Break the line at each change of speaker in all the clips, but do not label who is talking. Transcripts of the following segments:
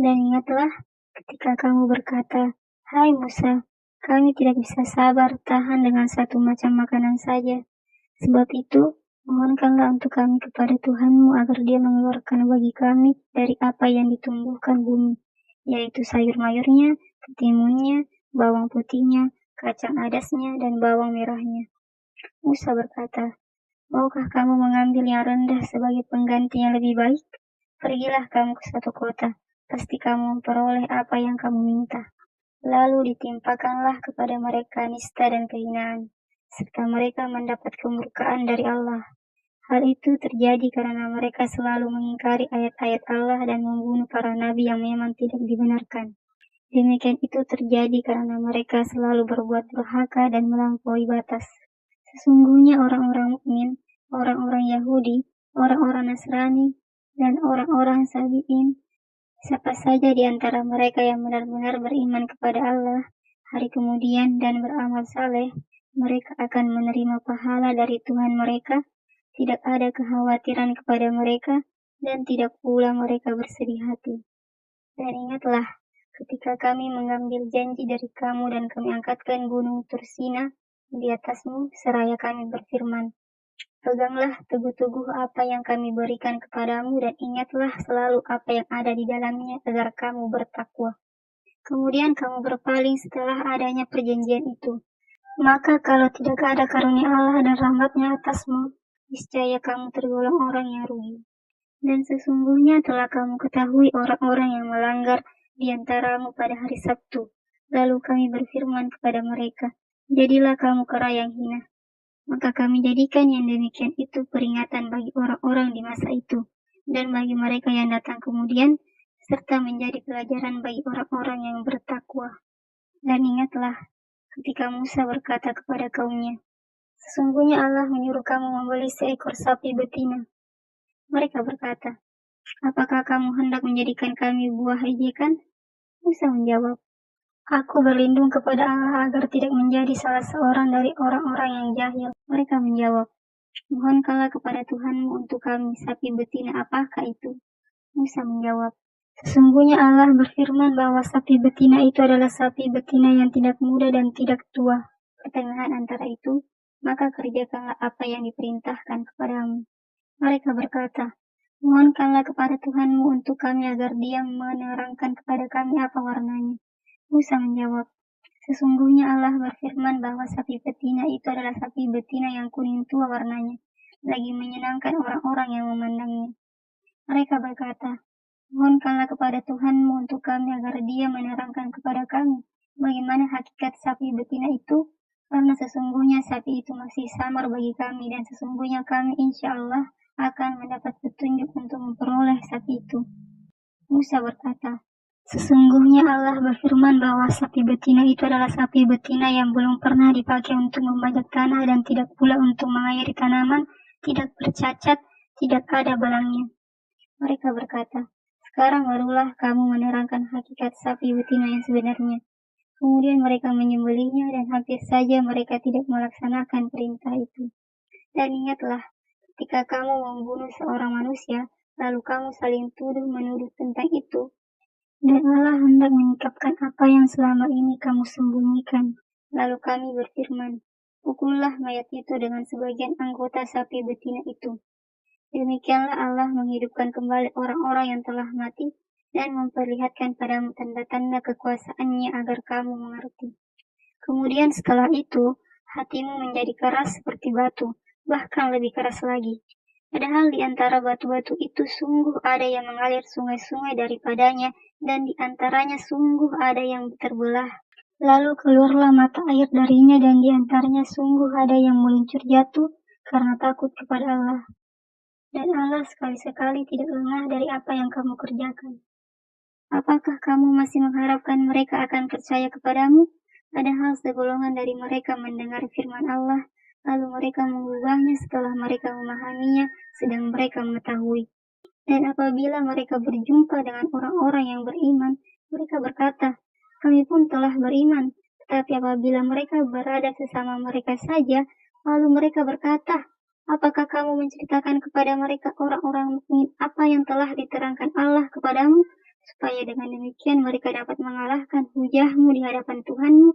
Dan ingatlah ketika kamu berkata, "Hai Musa, kami tidak bisa sabar tahan dengan satu macam makanan saja. Sebab itu, mohonkanlah untuk kami kepada Tuhanmu agar Dia mengeluarkan bagi kami dari apa yang ditumbuhkan bumi, yaitu sayur mayurnya, ketimunnya, bawang putihnya, kacang adasnya, dan bawang merahnya." Musa berkata, "Maukah kamu mengambil yang rendah sebagai pengganti yang lebih baik? Pergilah kamu ke suatu kota, pasti kamu memperoleh apa yang kamu minta." Lalu ditimpakanlah kepada mereka nista dan kehinaan, serta mereka mendapat kemurkaan dari Allah. Hal itu terjadi karena mereka selalu mengingkari ayat-ayat Allah dan membunuh para nabi yang memang tidak dibenarkan. Demikian itu terjadi karena mereka selalu berbuat durhaka dan melampaui batas. Sesungguhnya orang-orang mukmin, orang-orang Yahudi, orang-orang Nasrani, dan orang-orang Sabi'in, siapa saja di antara mereka yang benar-benar beriman kepada Allah, hari kemudian dan beramal saleh, mereka akan menerima pahala dari Tuhan mereka, tidak ada kekhawatiran kepada mereka, dan tidak pula mereka bersedih hati. Dan ingatlah, ketika kami mengambil janji dari kamu dan kami angkatkan gunung Tursina di atasmu, seraya kami berfirman, "Peganglah teguh-teguh apa yang kami berikan kepadamu dan ingatlah selalu apa yang ada di dalamnya agar kamu bertakwa." Kemudian kamu berpaling setelah adanya perjanjian itu. Maka kalau tidak ada karunia Allah dan rahmatnya atasmu, niscaya kamu tergolong orang yang rugi. Dan sesungguhnya telah kamu ketahui orang-orang yang melanggar di antaramu pada hari Sabtu. Lalu kami berfirman kepada mereka, "Jadilah kamu kera yang hina." Maka kami jadikan yang demikian itu peringatan bagi orang-orang di masa itu, dan bagi mereka yang datang kemudian, serta menjadi pelajaran bagi orang-orang yang bertakwa. Dan ingatlah, ketika Musa berkata kepada kaumnya, "Sesungguhnya Allah menyuruh kamu membeli seekor sapi betina." Mereka berkata, "Apakah kamu hendak menjadikan kami buah ejekan?" Musa menjawab, "Aku berlindung kepada Allah agar tidak menjadi salah seorang dari orang-orang yang jahil." Mereka menjawab, "Mohonkanlah kepada Tuhanmu untuk kami sapi betina apakah itu?" Musa menjawab, "Sesungguhnya Allah berfirman bahwa sapi betina itu adalah sapi betina yang tidak muda dan tidak tua, pertengahan antara itu, maka kerjakanlah apa yang diperintahkan kepadamu." Mereka berkata, "Mohonkanlah kepada Tuhanmu untuk kami agar Dia menerangkan kepada kami apa warnanya." Musa menjawab, "Sesungguhnya Allah berfirman bahwa sapi betina itu adalah sapi betina yang kuning tua warnanya, lagi menyenangkan orang-orang yang memandangnya." Mereka berkata, "Mohonkanlah kepada Tuhanmu untuk kami agar Dia menerangkan kepada kami bagaimana hakikat sapi betina itu, karena sesungguhnya sapi itu masih samar bagi kami dan sesungguhnya kami insya Allah akan mendapat petunjuk untuk memperoleh sapi itu." Musa berkata, "Sesungguhnya Allah berfirman bahwa sapi betina itu adalah sapi betina yang belum pernah dipakai untuk membajak tanah dan tidak pula untuk mengairi tanaman, tidak bercacat, tidak ada belangnya." Mereka berkata, "Sekarang barulah kamu menerangkan hakikat sapi betina yang sebenarnya." Kemudian mereka menyembelihnya dan hampir saja mereka tidak melaksanakan perintah itu. Dan ingatlah, ketika kamu membunuh seorang manusia, lalu kamu saling tuduh-menuduh tentang itu, dan Allah hendak menyingkapkan apa yang selama ini kamu sembunyikan. Lalu kami berfirman, "Pukullah mayat itu dengan sebagian anggota sapi betina itu." Demikianlah Allah menghidupkan kembali orang-orang yang telah mati dan memperlihatkan padamu tanda-tanda kekuasaannya agar kamu mengerti. Kemudian setelah itu, hatimu menjadi keras seperti batu, bahkan lebih keras lagi. Padahal di antara batu-batu itu sungguh ada yang mengalir sungai-sungai daripadanya, dan di antaranya sungguh ada yang terbelah. Lalu keluarlah mata air darinya, dan di antaranya sungguh ada yang meluncur jatuh karena takut kepada Allah. Dan Allah sekali-sekali tidak lengah dari apa yang kamu kerjakan. Apakah kamu masih mengharapkan mereka akan percaya kepadamu? Padahal segolongan dari mereka mendengar firman Allah, lalu mereka mengubahnya setelah mereka memahaminya, sedang mereka mengetahui. Dan apabila mereka berjumpa dengan orang-orang yang beriman, mereka berkata, "Kami pun telah beriman." Tetapi apabila mereka berada sesama mereka saja, lalu mereka berkata, "Apakah kamu menceritakan kepada mereka orang-orang mukmin apa yang telah diterangkan Allah kepadamu?" supaya dengan demikian mereka dapat mengalahkan hujahmu di hadapan Tuhanmu.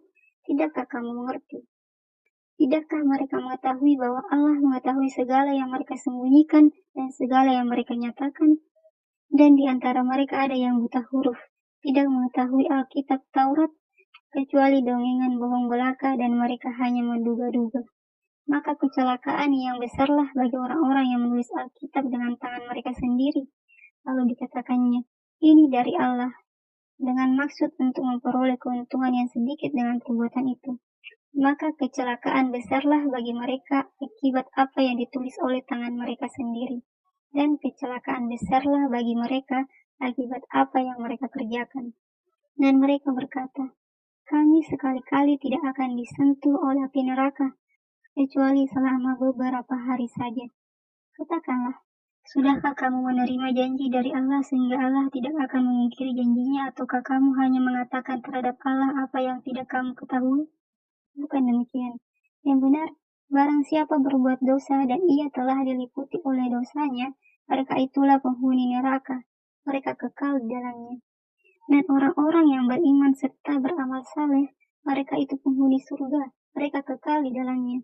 Tidakkah kamu mengerti? Tidakkah mereka mengetahui bahwa Allah mengetahui segala yang mereka sembunyikan dan segala yang mereka nyatakan? Dan di antara mereka ada yang buta huruf, tidak mengetahui Alkitab Taurat, kecuali dongengan bohong belaka dan mereka hanya menduga-duga. Maka kecelakaan yang besarlah bagi orang-orang yang menulis Alkitab dengan tangan mereka sendiri. Lalu dikatakannya, ini dari Allah, dengan maksud untuk memperoleh keuntungan yang sedikit dengan perbuatan itu. Maka kecelakaan besarlah bagi mereka akibat apa yang ditulis oleh tangan mereka sendiri. Dan kecelakaan besarlah bagi mereka akibat apa yang mereka kerjakan. Dan mereka berkata, kami sekali-kali tidak akan disentuh oleh api neraka, kecuali selama beberapa hari saja. Katakanlah, sudahkah kamu menerima janji dari Allah sehingga Allah tidak akan memungkiri janjinya, ataukah kamu hanya mengatakan terhadap Allah apa yang tidak kamu ketahui? Bukan demikian. Yang benar, barang siapa berbuat dosa dan ia telah diliputi oleh dosanya, mereka itulah penghuni neraka. Mereka kekal di dalamnya. Dan orang-orang yang beriman serta beramal saleh, mereka itu penghuni surga. Mereka kekal di dalamnya.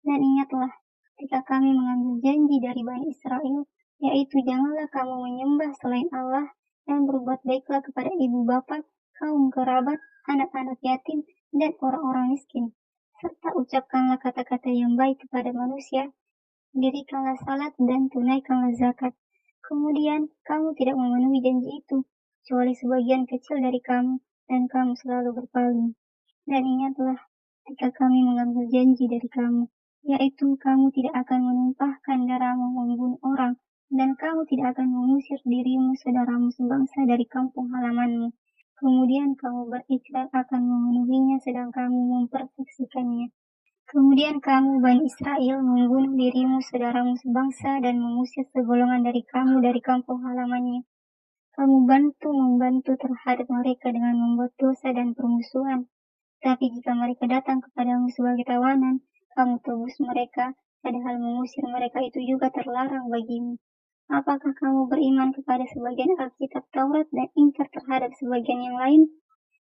Dan ingatlah, ketika kami mengambil janji dari Bani Israel, yaitu janganlah kamu menyembah selain Allah dan berbuat baiklah kepada ibu bapa, kaum kerabat, anak-anak yatim, dan orang-orang miskin. Serta ucapkanlah kata-kata yang baik kepada manusia, dirikanlah salat dan tunaikanlah zakat. Kemudian kamu tidak memenuhi janji itu, kecuali sebagian kecil dari kamu, dan kamu selalu berpaling. Dan ingatlah, ketika kami mengambil janji dari kamu, yaitu kamu tidak akan menumpahkan darahmu membunuh orang, dan kamu tidak akan mengusir dirimu saudaramu sebangsa dari kampung halamanmu. Kemudian kamu berikrar akan memenuhinya sedang kamu mempersaksikannya. Kemudian kamu Bani Israel membunuh dirimu saudaramu sebangsa dan mengusir segolongan dari kamu dari kampung halamannya. Kamu membantu terhadap mereka dengan membuat dosa dan permusuhan. Tapi jika mereka datang kepadamu sebagai tawanan, kamu tebus mereka, padahal mengusir mereka itu juga terlarang bagimu. Apakah kamu beriman kepada sebagian Alkitab Taurat dan ingkar terhadap sebagian yang lain?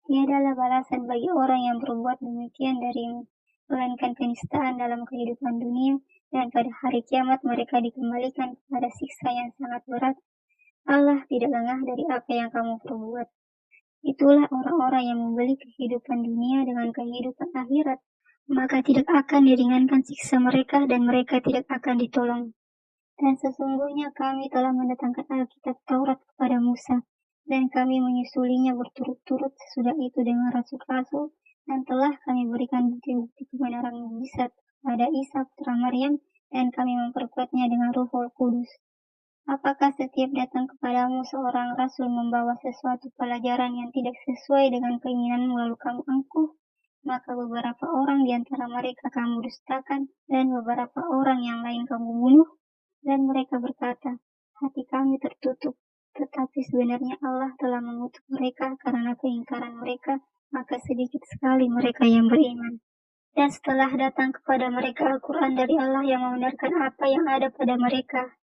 Tiadalah balasan bagi orang yang berbuat demikian darimu, melainkan kenistaan dalam kehidupan dunia, dan pada hari kiamat mereka dikembalikan kepada siksa yang sangat berat. Allah tidak lengah dari apa yang kamu perbuat. Itulah orang-orang yang membeli kehidupan dunia dengan kehidupan akhirat, maka tidak akan diringankan siksa mereka dan mereka tidak akan ditolong. Dan sesungguhnya kami telah mendatangkan Alkitab Taurat kepada Musa, dan kami menyusulinya berturut-turut sesudah itu dengan rasul-rasul, dan telah kami berikan bukti-bukti kebenaran mukjizat kepada Isa putra Maryam, dan kami memperkuatnya dengan Roh Kudus. Apakah setiap datang kepadamu seorang rasul membawa sesuatu pelajaran yang tidak sesuai dengan keinginanmu lalu kamu angkuh? Maka beberapa orang di antara mereka kamu dustakan, dan beberapa orang yang lain kamu bunuh. Dan mereka berkata, hati kami tertutup, tetapi sebenarnya Allah telah mengutuk mereka karena keingkaran mereka, maka sedikit sekali mereka yang beriman. Dan setelah datang kepada mereka Al-Quran dari Allah yang membenarkan apa yang ada pada mereka,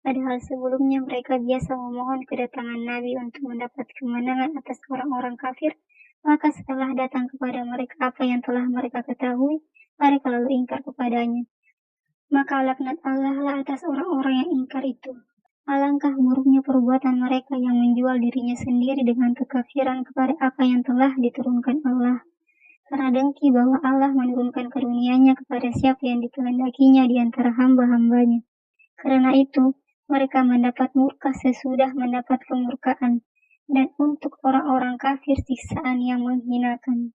padahal sebelumnya mereka biasa memohon kedatangan Nabi untuk mendapat kemenangan atas orang-orang kafir, maka setelah datang kepada mereka apa yang telah mereka ketahui, mereka lalu ingkar kepadanya. Maka laknat Allah lah atas orang-orang yang ingkar itu. Alangkah buruknya perbuatan mereka yang menjual dirinya sendiri dengan kekafiran kepada apa yang telah diturunkan Allah. Karena dengki bahwa Allah menurunkan karunia-Nya kepada siapa yang dikehendakinya di antara hamba-hambanya. Karena itu, mereka mendapat murka sesudah mendapat kemurkaan, dan untuk orang-orang kafir siksaan yang menghinakan.